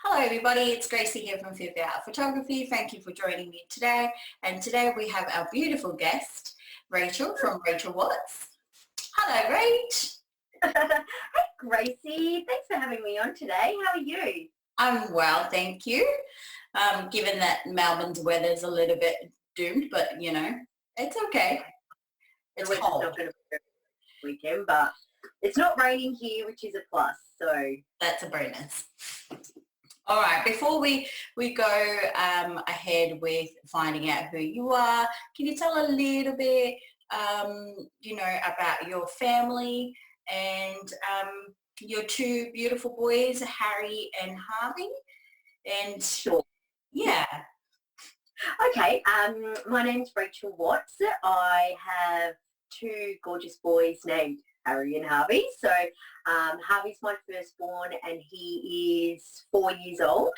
Hello everybody, it's Gracie here from Fiafia Art Photography. Thank you for joining me today. And today we have our beautiful guest, Rachel from Rachel Watts. Hello, Rach. Hey, Gracie. Thanks for having me on today. How are you? I'm well, thank you. Given that Melbourne's weather's a little bit doomed, but you know, it's okay. It's the weather's cold. not going to be this weekend, but it's not raining here, which is a plus. So that's a bonus. All right, before we go ahead with finding out who you are, can you tell a little bit, about your family and your two beautiful boys, Harry and Harvey? And sure. Yeah. Okay. My name's Rachel Watts. I have two gorgeous boys named Harry and Harvey. So Harvey's my firstborn and he is 4 years old.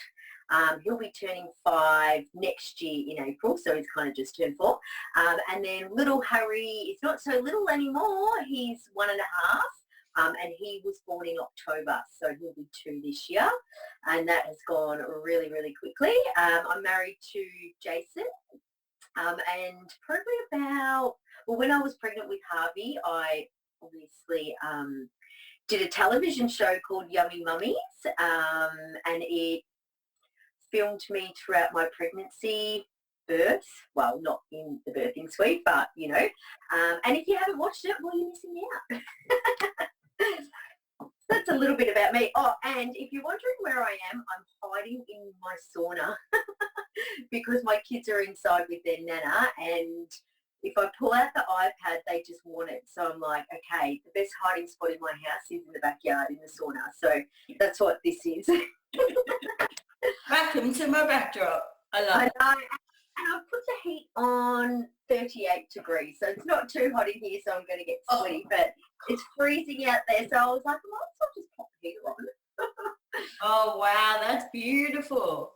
He'll be turning 5 next year in April, so he's kind of just turned 4. And then little Harry is not so little anymore. He's 1.5. And he was born in October, so he'll be 2 this year. And that has gone really, really quickly. I'm married to Jayson. And probably when I was pregnant with Harvey, I obviously did a television show called Yummy Mummies, and it filmed me throughout my pregnancy, birth, well, not in the birthing suite, but, and if you haven't watched it, well, you're missing out. That's a little bit about me. Oh, and if you're wondering where I am, I'm hiding in my sauna because my kids are inside with their nana, and if I pull out the iPad, they just want it. So I'm like, okay, the best hiding spot in my house is in the backyard in the sauna. So that's what this is. Welcome to my backdrop. I love it. And I've put the heat on 38 degrees, so it's not too hot in here, so I'm going to get sweaty, but it's freezing out there, so I was like, I might as well just pop the heater on. Oh, wow, that's beautiful.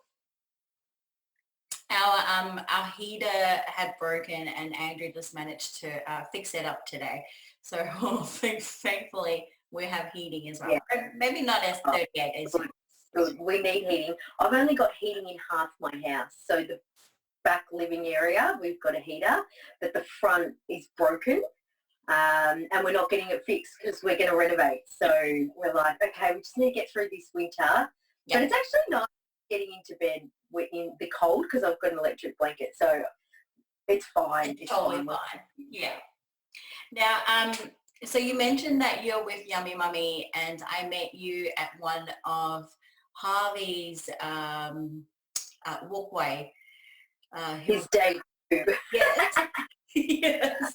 Our heater had broken and Andrew just managed to fix it up today. So thankfully we have heating as well. Yeah. Maybe not as 38 as good. We need heating. I've only got heating in half my house. So the back living area, we've got a heater, but the front is broken. And we're not getting it fixed because we're going to renovate. So we're like, okay, we just need to get through this winter. Yep. But it's actually nice getting into bed in the cold because I've got an electric blanket, so it's fine. It's totally fine. Yeah. Now, so you mentioned that you're with Yummy Mummy, and I met you at one of Harvey's walkway. His debut. Yes. Yes.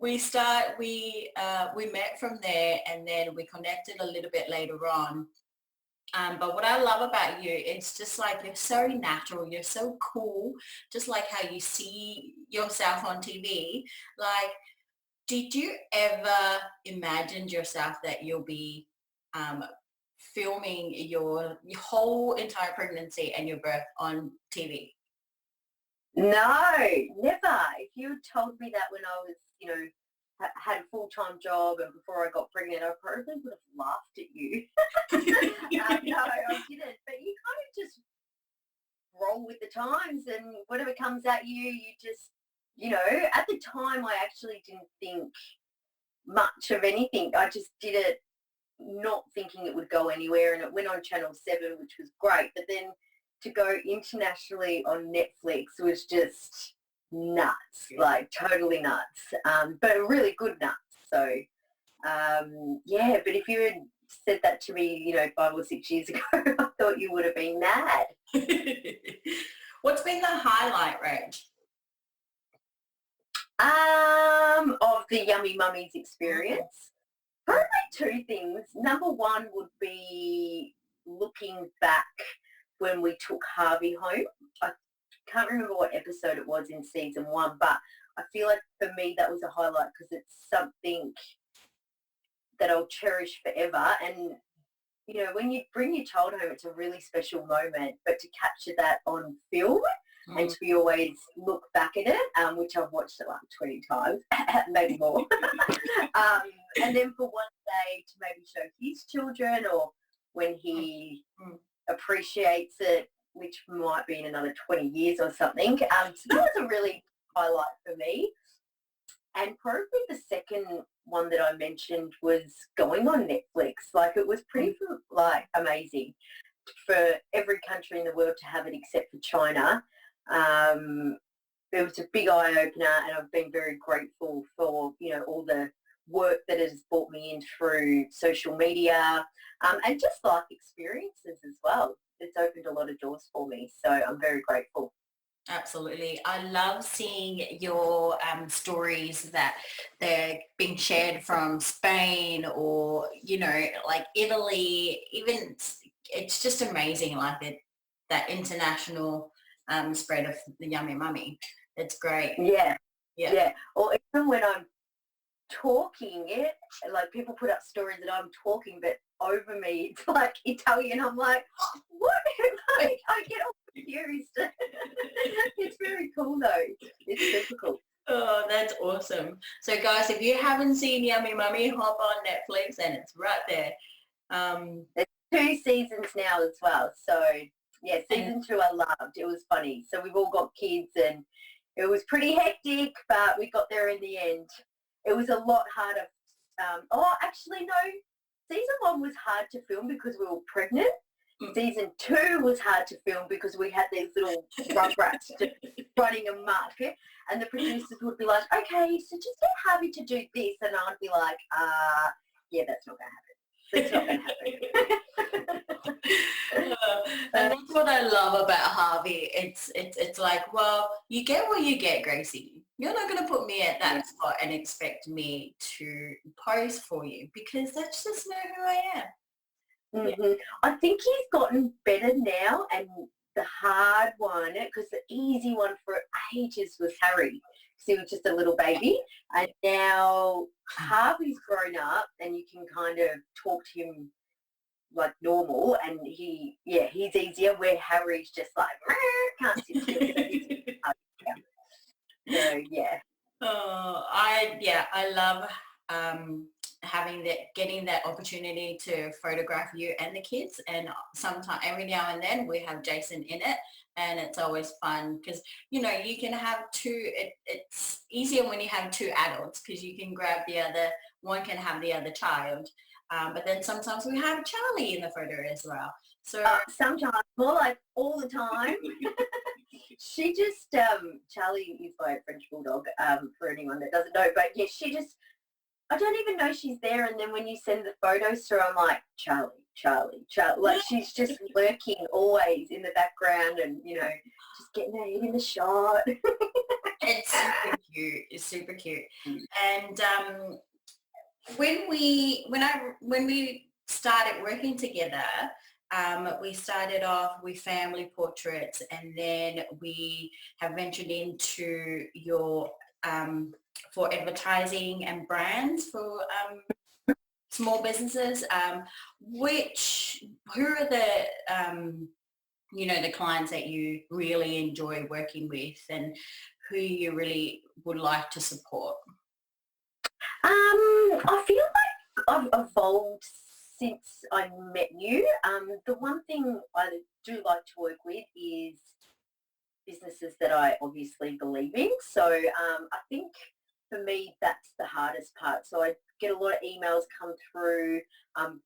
We met from there, and then we connected a little bit later on. But what I love about you, it's just like you're so natural, you're so cool, just like how you see yourself on TV. Like, did you ever imagine yourself that you'll be filming your whole entire pregnancy and your birth on TV? No, never. If you had told me that when I was, had a full-time job and before I got pregnant, I probably would have laughed at you. No, I didn't. But you kind of just roll with the times, and whatever comes at you, you just, at the time I actually didn't think much of anything. I just did it not thinking it would go anywhere, and it went on Channel 7, which was great. But then to go internationally on Netflix was just nuts, like totally nuts, but really good nuts. So but if you had said that to me 5 or 6 years ago, I thought you would have been mad. What's been the highlight, Rach? Of the Yummy Mummies experience? Probably 2 things. Number 1 would be looking back when we took Harvey home. I can't remember what episode it was in season 1, but I feel like for me that was a highlight because it's something that I'll cherish forever. And, when you bring your child home, it's a really special moment, but to capture that on film and to be always look back at it, which I've watched it like 20 times, maybe more. And then for one day to maybe show his children or when he appreciates it, which might be in another 20 years or something. So that was a really highlight for me. And probably the second one that I mentioned was going on Netflix. Like, it was pretty, like, amazing for every country in the world to have it except for China. It was a big eye-opener, and I've been very grateful for, you know, all the work that it has brought me in through social media, and just life experiences as well. It's opened a lot of doors for me, so I'm very grateful. Absolutely. I love seeing your stories that they're being shared from Spain or, you know, like Italy. Even it's just amazing, like that international spread of the Yummy Mummy. It's great. Yeah. Or even when I'm talking it, like, people put up stories that I'm talking, but over me it's like Italian. I'm like, oh, what? Like, I get all confused. It's very cool though. It's super cool. Oh, that's awesome. So guys, if you haven't seen Yummy Mummy, hop on Netflix and it's right there. There's 2 seasons now as well. So yeah, season 2 I loved. It was funny. So we've all got kids and it was pretty hectic, but we got there in the end. It was a lot harder. Actually, no. Season 1 was hard to film because we were pregnant. Season 2 was hard to film because we had these little rugrats running amok. And the producers would be like, okay, so just get Harvey to do this. And I'd be like, yeah, that's not going to happen. That's not going to happen. And that's what I love about Harvey. It's like, well, you get what you get, Gracie. You're not going to put me at that spot and expect me to pose for you, because that's just not who I am. Mm-hmm. I think he's gotten better now, and the hard one, because the easy one for ages was Harry, because he was just a little baby, and now Harvey's grown up and you can kind of talk to him like normal, and he's easier, where Harry's just like, can't sit still. So yeah. Oh, I love getting that opportunity to photograph you and the kids, and sometimes every now and then we have Jayson in it, and it's always fun because, you know, you can have two. It's easier when you have 2 adults because you can grab the other one, can have the other child, but then sometimes we have Charlie in the photo as well. So sometimes, more like all the time. She just, Charlie is my French bulldog, for anyone that doesn't know, but yeah, she just, I don't even know she's there, and then when you send the photos through, I'm like, Charlie, like, she's just lurking always in the background, and, you know, just getting her head in the shot. It's super cute. It's super cute. And when we started working together, we started off with family portraits, and then we have ventured into your for advertising and brands for small businesses. Who are the the clients that you really enjoy working with, and who you really would like to support? I feel like I've evolved since I met you. The one thing I do like to work with is businesses that I obviously believe in. So I think for me that's the hardest part. So I get a lot of emails come through,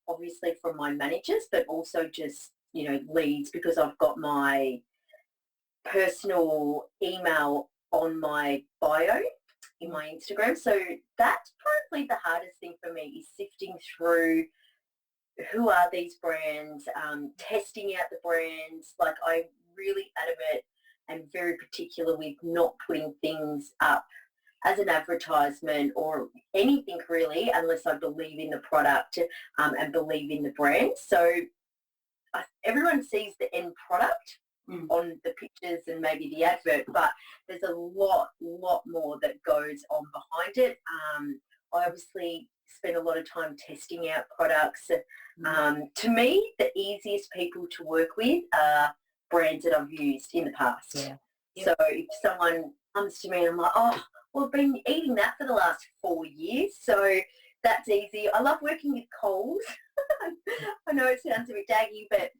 obviously from my managers, but also just, you know, leads, because I've got my personal email on my bio in my Instagram. So that's probably the hardest thing for me, is sifting through who are these brands, testing out the brands. Like, I'm really adamant and very particular with not putting things up as an advertisement or anything really, unless I believe in the product and believe in the brand. So everyone sees the end product on the pictures and maybe the advert, but there's a lot more that goes on behind it. I obviously spend a lot of time testing out products. To me, the easiest people to work with are brands that I've used in the past. Yeah. Yep. So if someone comes to me and I'm like, oh, well, I've been eating that for the last 4 years, so That's easy. I love working with Coles. I know it sounds a bit daggy, but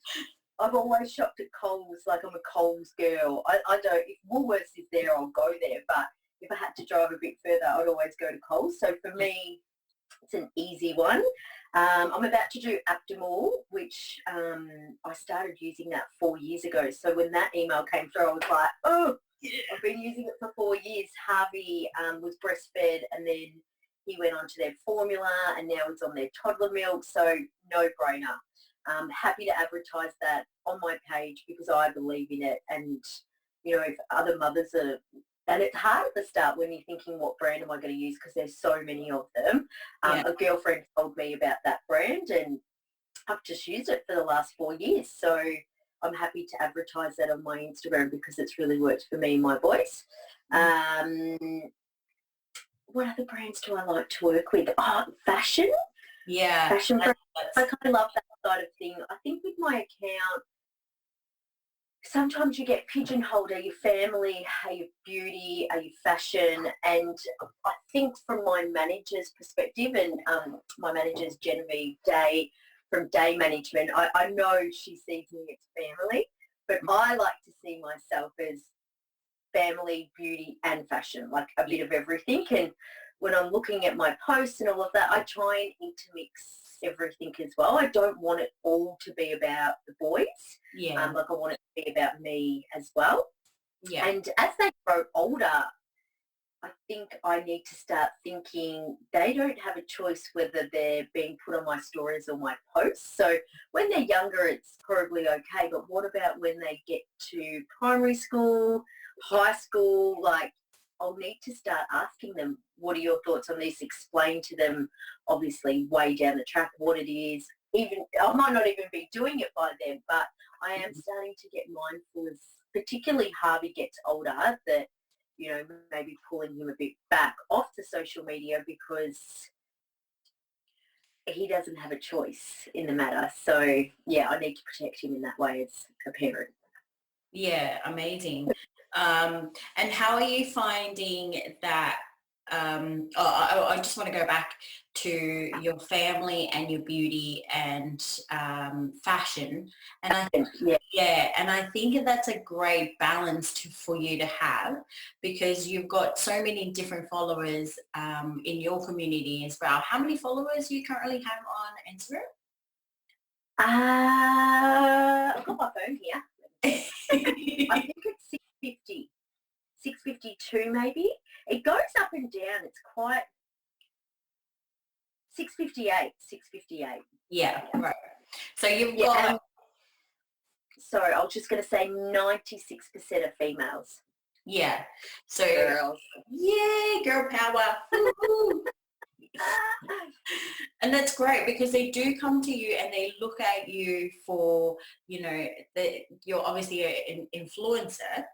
I've always shopped at Coles. Like, I'm a Coles girl. I don't, if Woolworths is there, I'll go there. But if I had to drive a bit further, I'd always go to Coles. So for me, it's an easy one. I'm about to do Aptamil, which I started using that 4 years ago. So when that email came through, I was like, oh, I've been using it for 4 years. Harvey was breastfed, and then he went on to their formula, and now he's on their toddler milk. So no-brainer. Happy to advertise that on my page because I believe in it. And, you know, if other mothers are, and it's hard at the start when you're thinking, what brand am I going to use, because there's so many of them. A girlfriend told me about that brand, and I've just used it for the last 4 years. So I'm happy to advertise that on my Instagram because it's really worked for me and my boys. What other brands do I like to work with? Oh, fashion. Yeah. Fashion brands. I kind of love that side of thing. I think with my account, sometimes you get pigeonholed. Are you family? Are you beauty? Are you fashion? And I think from my manager's perspective, and my manager's Genevieve Day from Day Management, I know she sees me as family, but I like to see myself as family, beauty and fashion, like a bit of everything. And when I'm looking at my posts and all of that, I try and intermix everything as well. I don't want it all to be about the boys. Yeah. Like, I want it to be about me as well. Yeah. And as they grow older, I think I need to start thinking they don't have a choice whether they're being put on my stories or my posts. So when they're younger, it's probably okay. But what about when they get to primary school, high school? Like, I'll need to start asking them, what are your thoughts on this? Explain to them, obviously, way down the track what it is. Even I might not even be doing it by then, but I am starting to get mindful as particularly Harvey gets older, that, you know, maybe pulling him a bit back off the social media because he doesn't have a choice in the matter. So, yeah, I need to protect him in that way as a parent. Yeah, amazing. And how are you finding that? I just want to go back to your family and your beauty and fashion. And I think, and I think that's a great balance for you to have, because you've got so many different followers in your community as well. How many followers do you currently have on Instagram? I've got my phone here. I think it's 650. 652 maybe. It goes up and down. It's quite 658. Yeah, right. So you've got... Sorry, I was just going to say 96% are females. Yeah. So girls. Yay, girl power. And that's great, because they do come to you and they look at you for, you know, you're obviously an influencer.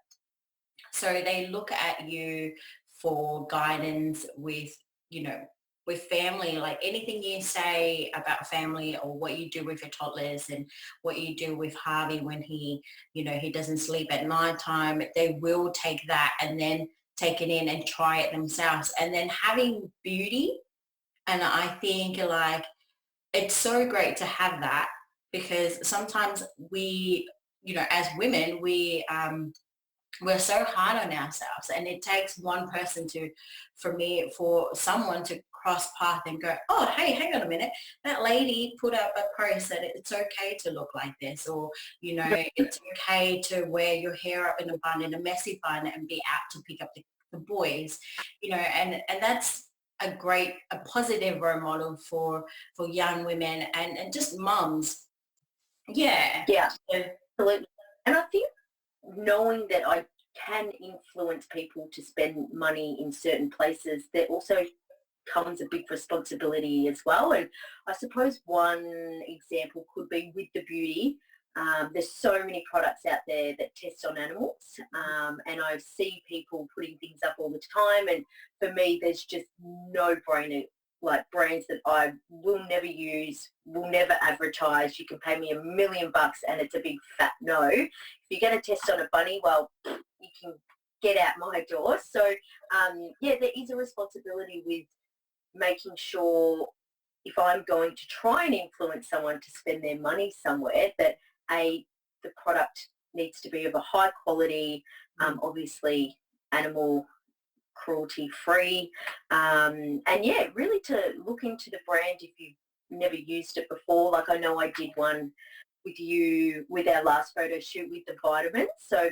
So they look at you for guidance with, you know, with family, like anything you say about family or what you do with your toddlers and what you do with Harvey when he, you know, he doesn't sleep at nighttime. They will take that and then take it in and try it themselves. And then having beauty, and I think, like, it's so great to have that, because sometimes we, you know, as women, we're so hard on ourselves, and it takes one person for someone to cross path and go, oh, hey, hang on a minute, that lady put up a post that it's okay to look like this, or, you know, it's okay to wear your hair up in a bun, in a messy bun, and be out to pick up the boys, you know, and that's a positive role model for young women and just mums. Yeah, Absolutely. And I think knowing that I can influence people to spend money in certain places, there also comes a big responsibility as well. And I suppose one example could be with the beauty. There's so many products out there that test on animals, and I see people putting things up all the time, and for me there's just no brainer, like brands that I will never use, will never advertise. You can pay me $1 million and it's a big fat no. If you're going to test on a bunny, well, you can get out my door. So, there is a responsibility with making sure if I'm going to try and influence someone to spend their money somewhere, that the product needs to be of a high quality, obviously animal cruelty free, and yeah, really to look into the brand if you've never used it before. Like I know I did one with you with our last photo shoot with the vitamins. So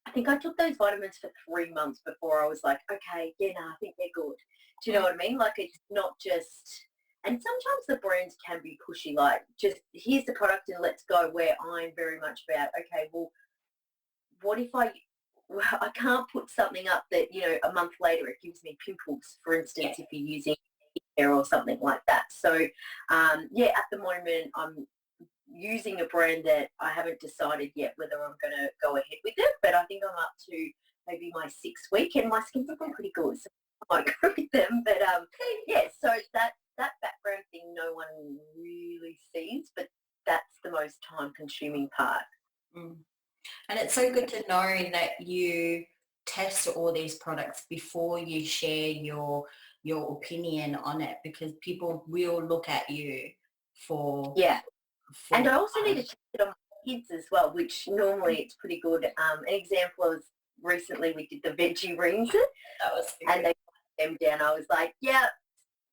I think I took those vitamins for 3 months before I was like, okay, yeah, no, I think they're good. Do you know what I mean? Like it's not just, and sometimes the brands can be pushy, like just here's the product and let's go, where I'm very much about, okay, well, what if I can't put something up that, you know, a month later it gives me pimples, for instance, if you're using hair or something like that. So, yeah, at the moment I'm using a brand that I haven't decided yet whether I'm going to go ahead with it, but I think I'm up to maybe my 6th week and my skin's looking pretty good, so I might go with them. But yeah, so that background thing no one really sees, but that's the most time consuming part. And it's so good to know that you test all these products before you share your opinion on it, because people will look at you for and I also need to check it on my kids as well, which normally it's pretty good. An example is recently we did the veggie rings and they put them down. I was like, yeah,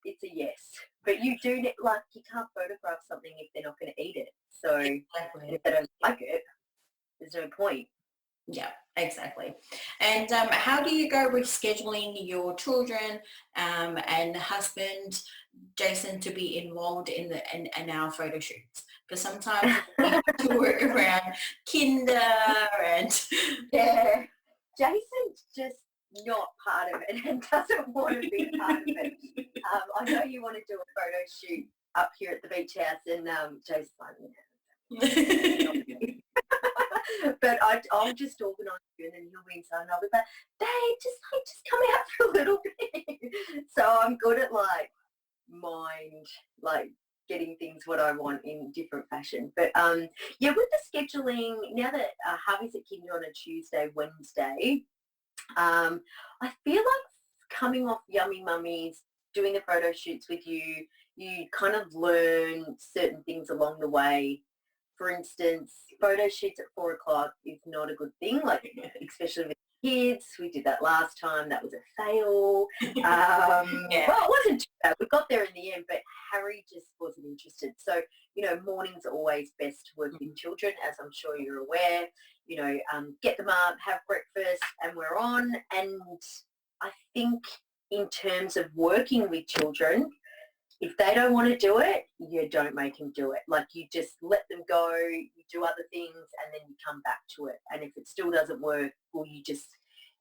it's a yes. But you do, like, you can't photograph something if they're not going to eat it. So if they don't like it, there's no point. Yeah, exactly. And how do you go with scheduling your children and husband, Jayson, to be involved in our photo shoots? Because sometimes we have to work around kinder and... Yeah, Jason's just not part of it and doesn't want to be part of it. I know you want to do a photo shoot up here at the beach house, and Jason's like, but I'll just organise you, and then he'll be inside, and I'll be like, babe, just come out for a little bit. So I'm good at getting things what I want in different fashion. But yeah, with the scheduling, now that Harvey's at kinder on a Tuesday, Wednesday, I feel like coming off Yummy Mummies, doing the photo shoots with you, you kind of learn certain things along the way. For instance, photo shoots at 4 o'clock is not a good thing, like especially with kids. We did that last time. That was a fail. Well, it wasn't too bad. We got there in the end, but Harry just wasn't interested. So, you know, mornings are always best to work with children, as I'm sure you're aware. You know, get them up, have breakfast, and we're on. And I think in terms of working with children, if they don't want to do it, you don't make them do it. Like, you just let them go, you do other things, and then you come back to it. And if it still doesn't work, well, you just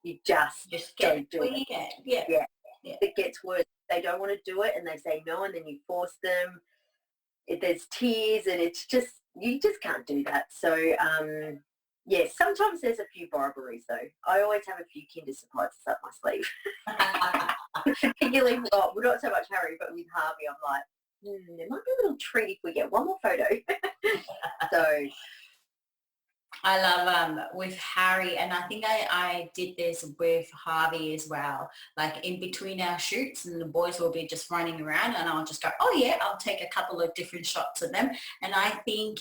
don't do it. Yeah. If it gets worse, they don't want to do it and they say no, and then you force them. If there's tears, and it's just, you just can't do that. So, yeah, sometimes there's a few briberies though. I always have a few Kinder surprises up my sleeve. Particularly, well, not so much Harry, but with Harvey, I'm like, there might be a little treat if we get one more photo. So I love with Harry, and I think I did this with Harvey as well, like in between our shoots, and the boys will be just running around and I'll just go, oh yeah, I'll take a couple of different shots of them. And I think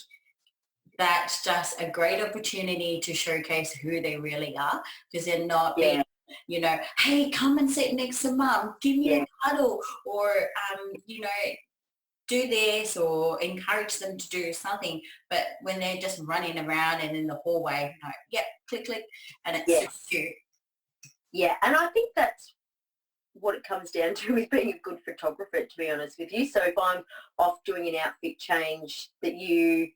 that's just a great opportunity to showcase who they really are, because they're not being, you know, hey, come and sit next to mum, give me a cuddle, or, you know, do this, or encourage them to do something. But when they're just running around and in the hallway, like, click, click, and it's just cute. Yeah, and I think that's what it comes down to with being a good photographer, to be honest with you. So if I'm off doing an outfit change, that you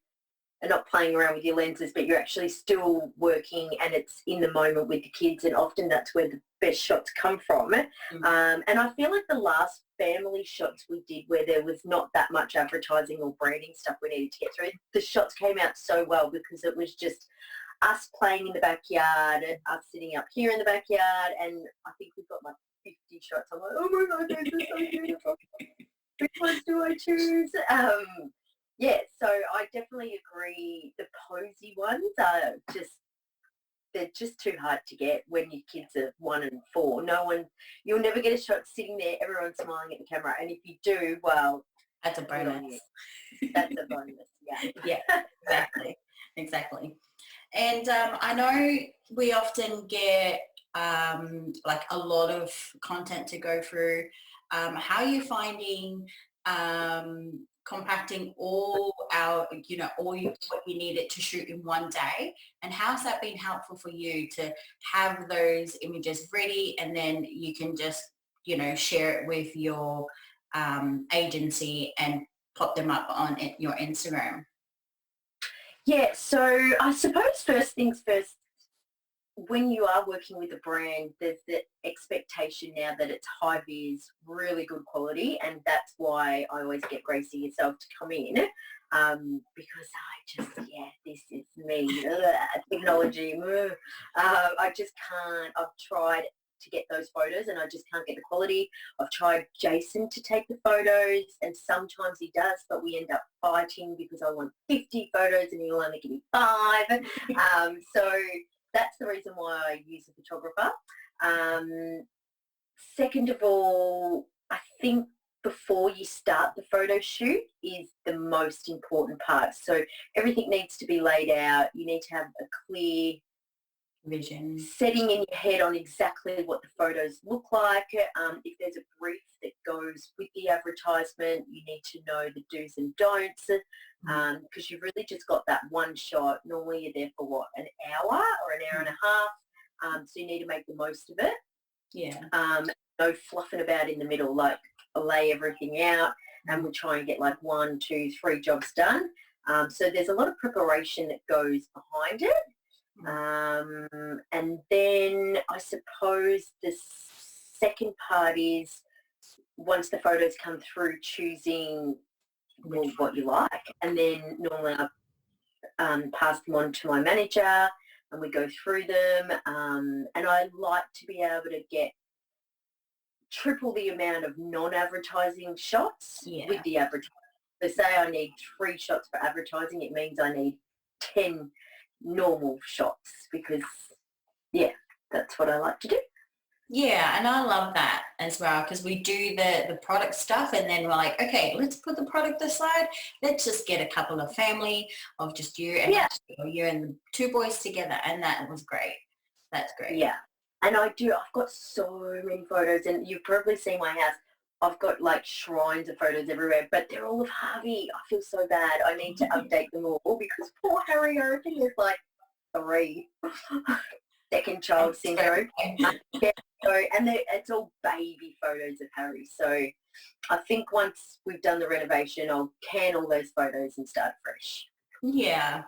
are not playing around with your lenses, but you're actually still working, and it's in the moment with the kids, and often that's where the best shots come from. And I feel like the last family shots we did, where there was not that much advertising or branding stuff we needed to get through, the shots came out so well because it was just us playing in the backyard and us sitting up here in the backyard, and I think we've got like 50 shots. I'm like, oh my God, those are so beautiful. Which ones do I choose? Yeah, so I definitely agree. The posy ones are they're just too hard to get when your kids are 1 and 4. You'll never get a shot sitting there, everyone smiling at the camera. And if you do, well, That's a Good on you. bonus. That's a bonus, yeah. Yeah, exactly. And I know we often get like a lot of content to go through. How are you finding compacting all our, what you needed to shoot in one day? And how's that been helpful for you to have those images ready and then you can just, share it with your agency and pop them up on your Instagram? Yeah, so I suppose first things first, when you are working with a brand, there's the expectation now that it's high vis, really good quality, and that's why I always get Gracie yourself to come in, because this is me, technology, I just can't. I've tried to get those photos and I just can't get the quality. I've tried Jayson to take the photos and sometimes he does, but we end up fighting because I want 50 photos and he'll only give me 5. So that's the reason why I use a photographer. Second of all, I think before you start the photo shoot is the most important part. So everything needs to be laid out. You need to have a clear Vision. Setting in your head on exactly what the photos look like. If there's a brief that goes with the advertisement, you need to know the do's and don'ts, because you've really just got that one shot. Normally you're there for an hour or an hour and a half, so you need to make the most of it. Yeah. No fluffing about in the middle, like lay everything out and we try and get like 1, 2, 3 jobs done. So there's a lot of preparation that goes behind it. And then I suppose the second part is once the photos come through, choosing what you like, and then normally I pass them on to my manager and we go through them, and I like to be able to get triple the amount of non-advertising shots with the advertising. So say I need 3 shots for advertising, it means I need 10 normal shots because that's what I like to do. Yeah, and I love that as well because we do the product stuff and then we're like, okay, let's put the product aside. Let's just get a couple of family of just you and you and the 2 boys together, and that was great. That's great. Yeah, and I've got so many photos, and you've probably seen my house. I've got like shrines of photos everywhere, but they're all of Harvey. I feel so bad. I need to update them all because poor Harry, I think is like 3. Second child syndrome. And it's all baby photos of Harry. So I think once we've done the renovation, I'll can all those photos and start fresh. Yeah.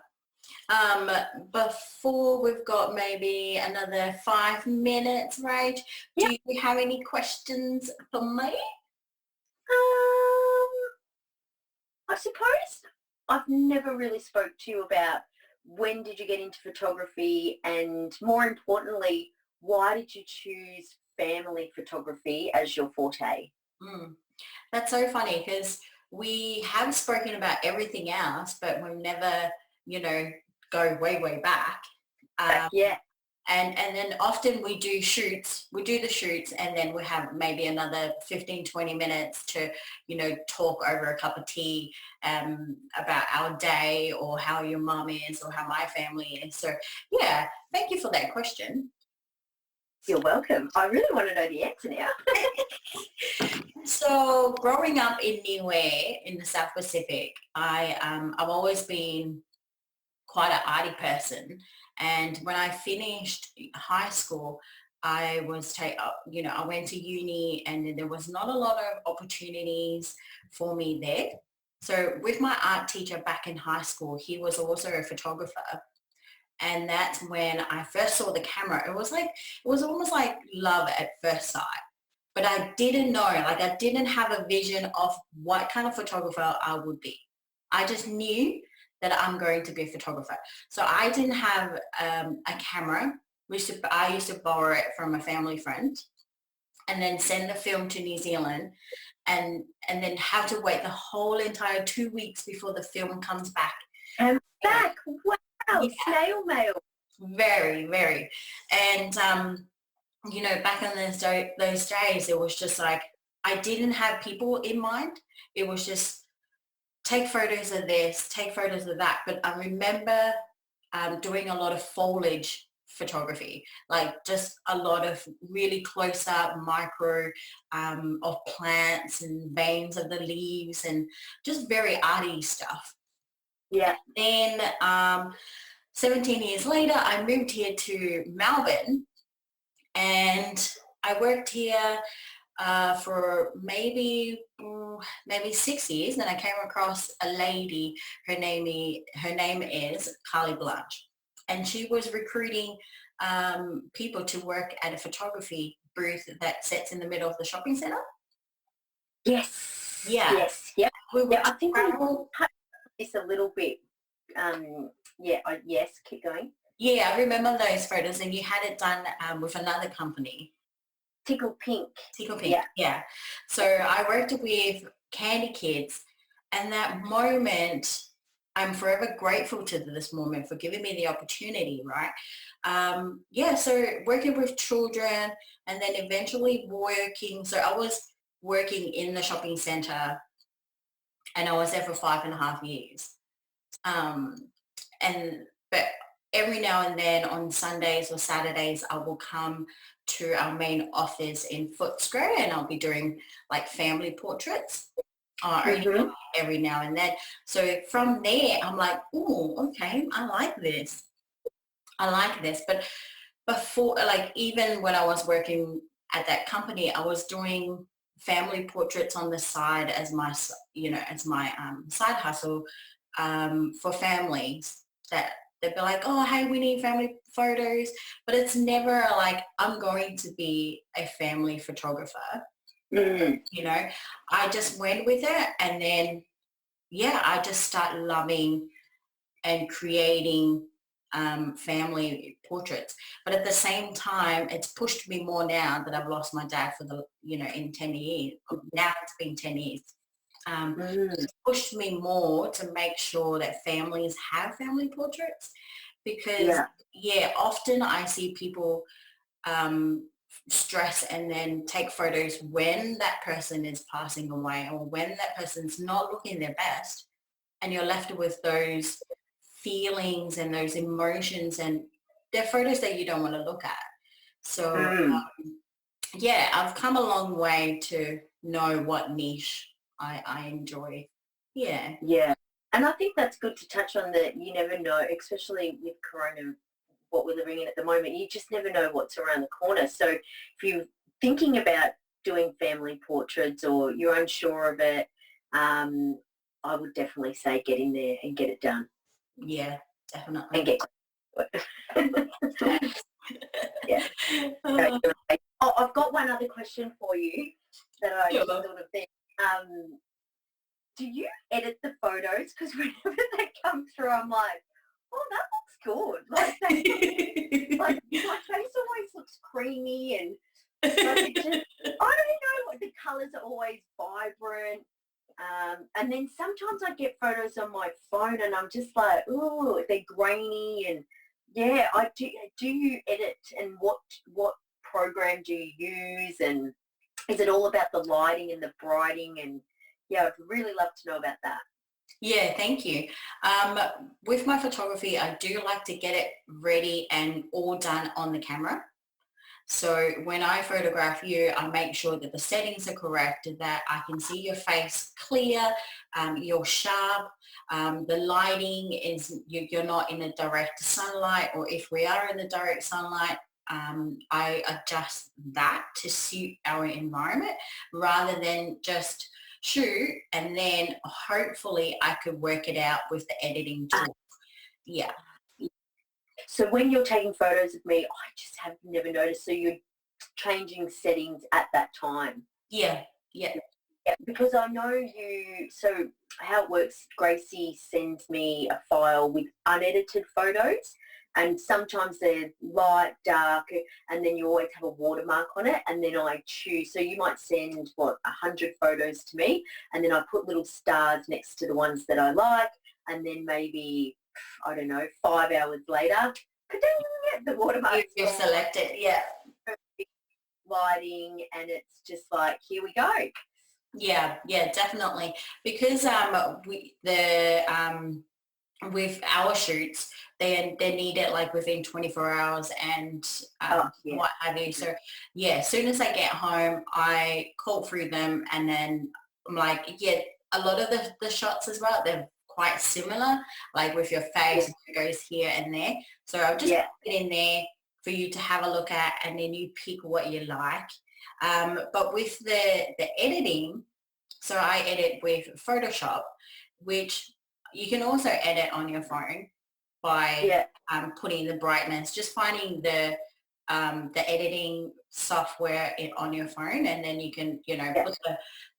Before we've got maybe another 5 minutes, right? Do you have any questions for me? I suppose I've never really spoke to you about when did you get into photography, and more importantly, why did you choose family photography as your forte? That's so funny because we have spoken about everything else, but we've never, go way back. And then often we do the shoots and then we have maybe another 15, 20 minutes to, talk over a cup of tea about our day or how your mum is or how my family is. So, yeah, thank you for that question. You're welcome. I really want to know the answer now. So growing up in Niue in the South Pacific, I've always been quite an arty person. And when I finished high school, I went to uni and there was not a lot of opportunities for me there. So with my art teacher back in high school, he was also a photographer. And that's when I first saw the camera. It was almost like love at first sight. But I didn't know, I didn't have a vision of what kind of photographer I would be. I just knew that I'm going to be a photographer. So I didn't have a camera. I used to borrow it from a family friend and then send the film to New Zealand and then have to wait the whole entire 2 weeks before the film comes back. And back? Wow, snail mail. Very, very. And, back in those days, it was just like, I didn't have people in mind. It was just take photos of this, take photos of that. But I remember doing a lot of foliage photography, like just a lot of really close up micro of plants and veins of the leaves and just very arty stuff. Yeah. Then 17 years later, I moved here to Melbourne, and I worked here for maybe 6 years. And I came across a lady. Her name is Carly Blanche, and she was recruiting people to work at a photography booth that sits in the middle of the shopping centre. Yes. Yeah. Yes. Yeah. We would I think travel. it's a little bit. Yes. Keep going. Yeah, I remember those photos, and you had it done with another company. Tickle Pink. Tickle Pink, yeah. So I worked with Candy Kids, and that moment, I'm forever grateful to this moment for giving me the opportunity, right? So working with children, and then eventually working. So I was working in the shopping centre, and I was there for 5.5 years. But every now and then on Sundays or Saturdays, I will come to our main office in Footscray, and I'll be doing like family portraits every now and then. So from there, I'm like, oh, okay, I like this. But before, like even when I was working at that company, I was doing family portraits on the side as my side hustle for families that they'd be like, oh, hey, we need family photos. But it's never like I'm going to be a family photographer. I just went with it, and then I just start loving and creating family portraits. But at the same time, it's pushed me more now that I've lost my dad for in 10 years. Now it's been 10 years. It's pushed me more to make sure that families have family portraits, because often I see people stress and then take photos when that person is passing away or when that person's not looking their best, and you're left with those feelings and those emotions, and they're photos that you don't want to look at. So I've come a long way to know what niche I enjoy. Yeah. And I think that's good to touch on, that you never know, especially with Corona, what we're living in at the moment, you just never know what's around the corner. So if you're thinking about doing family portraits or you're unsure of it, I would definitely say get in there and get it done. Yeah, definitely. And get I've got one other question for you that I just sort of think. Do you edit the photos? Because whenever they come through, I'm like, oh, that looks good. Like, like my face always looks creamy, and like, I don't know, the colours are always vibrant. And then sometimes I get photos on my phone, and I'm just like, oh, they're grainy, and I do. Do you edit, and what program do you use, and is it all about the lighting and the brighting? And I'd really love to know about that. Yeah, thank you. With my photography, I do like to get it ready and all done on the camera. So when I photograph you, I make sure that the settings are correct, that I can see your face clear, you're sharp, the lighting is, you're not in a direct sunlight, or if we are in the direct sunlight, I adjust that to suit our environment rather than just shoot and then hopefully I could work it out with the editing tool. Yeah. So when you're taking photos of me, I just have never noticed. So you're changing settings at that time? Yeah. Because I know you, so how it works, Gracie sends me a file with unedited photos, and sometimes they're light, dark, and then you always have a watermark on it, and then I choose. So you might send, 100 photos to me, and then I put little stars next to the ones that I like, and then maybe, I don't know, 5 hours later, the watermark. You've selected, yeah. Lighting, and it's just like, here we go. Yeah, yeah, definitely. Because with our shoots, they need it like within 24 hours and Oh, yeah. what have you. So yeah, as soon as I get home, I call through them, and then I'm like, yeah, a lot of the shots as well, they're quite similar, like with your face, it goes here and there. So I'll just put it in there for you to have a look at, and then you pick what you like. But with the editing, so I edit with Photoshop, which you can also edit on your phone by putting the brightness, just finding the editing software on your phone, and then you can, put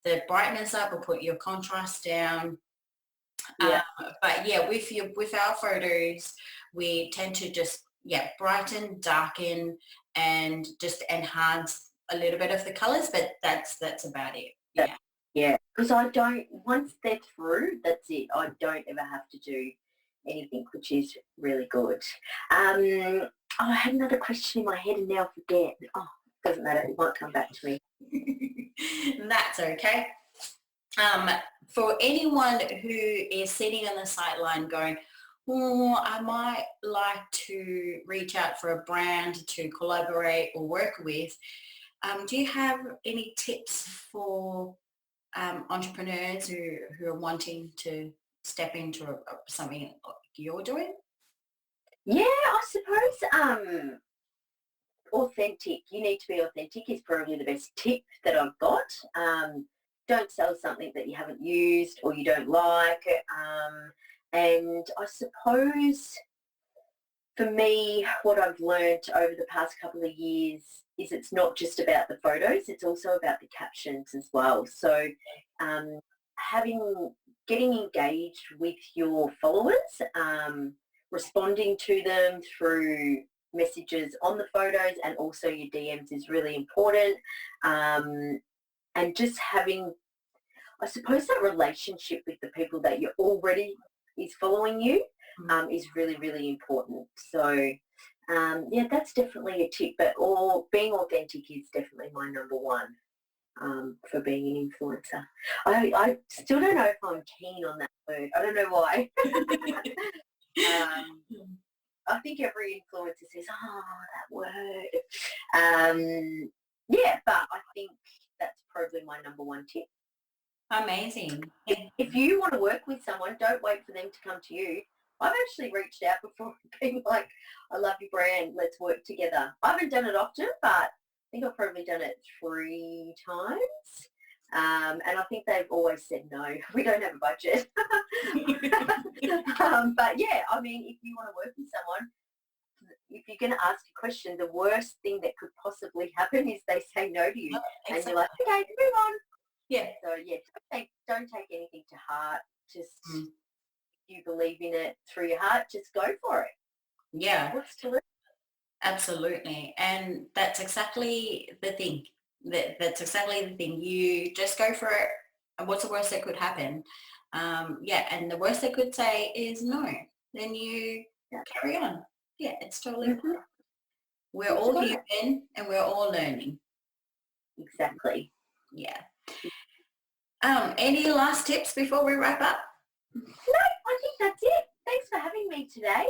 the brightness up or put your contrast down. But yeah, with our photos, we tend to just brighten, darken, and just enhance a little bit of the colors, but that's about it. Yeah. Yeah, because once they're through, that's it. I don't ever have to do anything, which is really good. I had another question in my head and now I forget. Oh, doesn't matter. It might come back to me. That's okay. For anyone who is sitting on the sideline going, oh, I might like to reach out for a brand to collaborate or work with, do you have any tips for entrepreneurs who are wanting to step into something you're doing? Yeah, I suppose authentic. You need to be authentic is probably the best tip that I've got. Don't sell something that you haven't used or you don't like. And I suppose for me, what I've learned over the past couple of years is it's not just about the photos, it's also about the captions as well. So um, getting engaged with your followers, responding to them through messages on the photos and also your DMs is really important. And just having, I suppose, that relationship with the people that you're already is following you is really, really important. So, that's definitely a tip. But being authentic is definitely my number one for being an influencer. I still don't know if I'm keen on that word. I don't know why. I think every influencer says, oh, that word. But I think that's probably my number one tip. Amazing. If you want to work with someone, don't wait for them to come to you. I've actually reached out before being like, I love your brand, let's work together. I haven't done it often, but I think I've probably done it 3 times. And I think they've always said no, we don't have a budget. But yeah, I mean, if you want to work with someone, if you're going to ask a question, the worst thing that could possibly happen is they say no to you. And you're like, okay, move on. Yeah. So yeah, don't take anything to heart. Just if you believe in it through your heart, just go for it. Yeah. What's to lose? Absolutely. And that's exactly the thing. That's exactly the thing. You just go for it. And what's the worst that could happen? And the worst they could say is no. Then you carry on. Yeah, it's totally fine. We're all human and we're all learning. Exactly. Yeah. Any last tips before we wrap up? No, I think that's it. Thanks for having me today.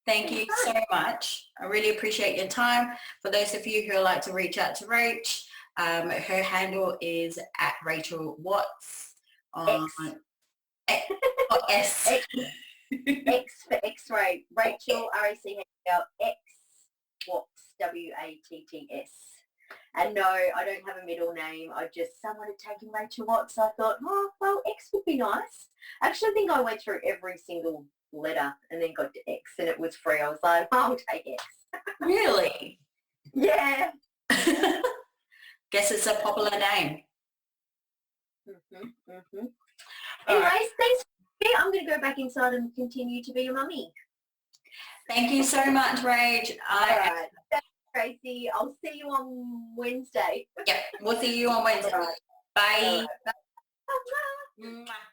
Thank you so much. I really appreciate your time. For those of you who would like to reach out to Rach, her handle is at Rachel Watts on S. X for X-ray. Rachel, R-A-C-H-L, X, Watts, W-A-T-T-S. And no, I don't have a middle name. Someone had taken Rachel Watts. So I thought, oh, well, X would be nice. Actually, I think I went through every single letter and then got to X and it was free. I was like, I'll take X. Really? Yeah. Guess it's a popular name. Anyways, thanks. I'm going to go back inside and continue to be a mummy. Thank you so much, Rach. All right. Thanks, Tracy. I'll see you on Wednesday. Yep, we'll see you on Wednesday. All right. Bye. All right. Bye. Mwah.